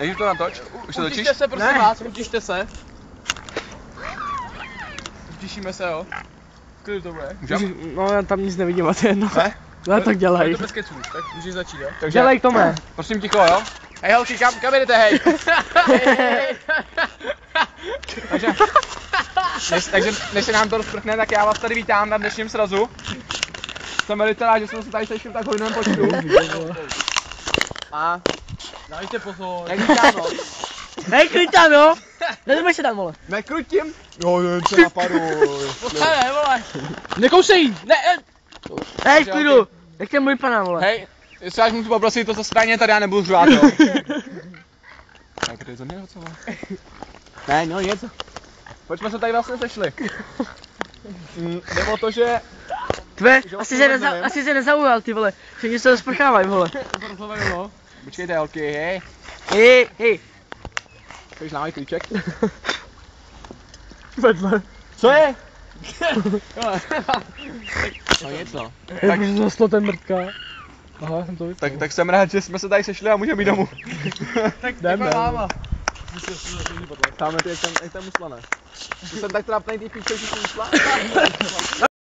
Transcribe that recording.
Takže to natoč? Už to točíš? Utište se, prosím vás, utište se. Utišíme se, jo. Klidu to bude. Můžem? No já tam nic nevidím, a to je jedno. Ne? No tak dělej. Je to bez keců, tak můžeš začít, jo. Takže, Dělej k tomu. prosím ticho, jo? Hej holky, kam jdete, hej? Takže než se nám to rozprchne, tak já vás tady vítám na dnešním srazu. Jsem velice rád, že jsme se tady sešli v tak hojném počtu. A Dajte pozor. jak říkám, no, Hej, klid tam, jo? Nedrbej se tam, vole. nekrutím. Jo, jen se napadu. Postavé, vole. Nekousej, ne. Hej, v klidu. Jak tě můj pana, vole. Hej, jestli až můžu poprosit to zastraně, tady já nebudu řvát, jo. Tak, tady za mě, co? Ne, no nic. Proč jsme se tady vlastně sešli? Jde o to, že... Tve, Že asi se nezaujal, ty vole. Všichni se rozprchávají, vole. Počkejte, holky, hej. Hej. Chceš námej klíček? Vedle. Co je? No nic, no. Tak zaslo ten mrtka. Aha, jsem to vypnul. Tak jsem rád, že jsme se tady sešli a můžeme jít domů. Tak Jdeme. máma. Tam je jak tam musla, ne? Jsem tak trápnej, ty píčeš, že jsi musla?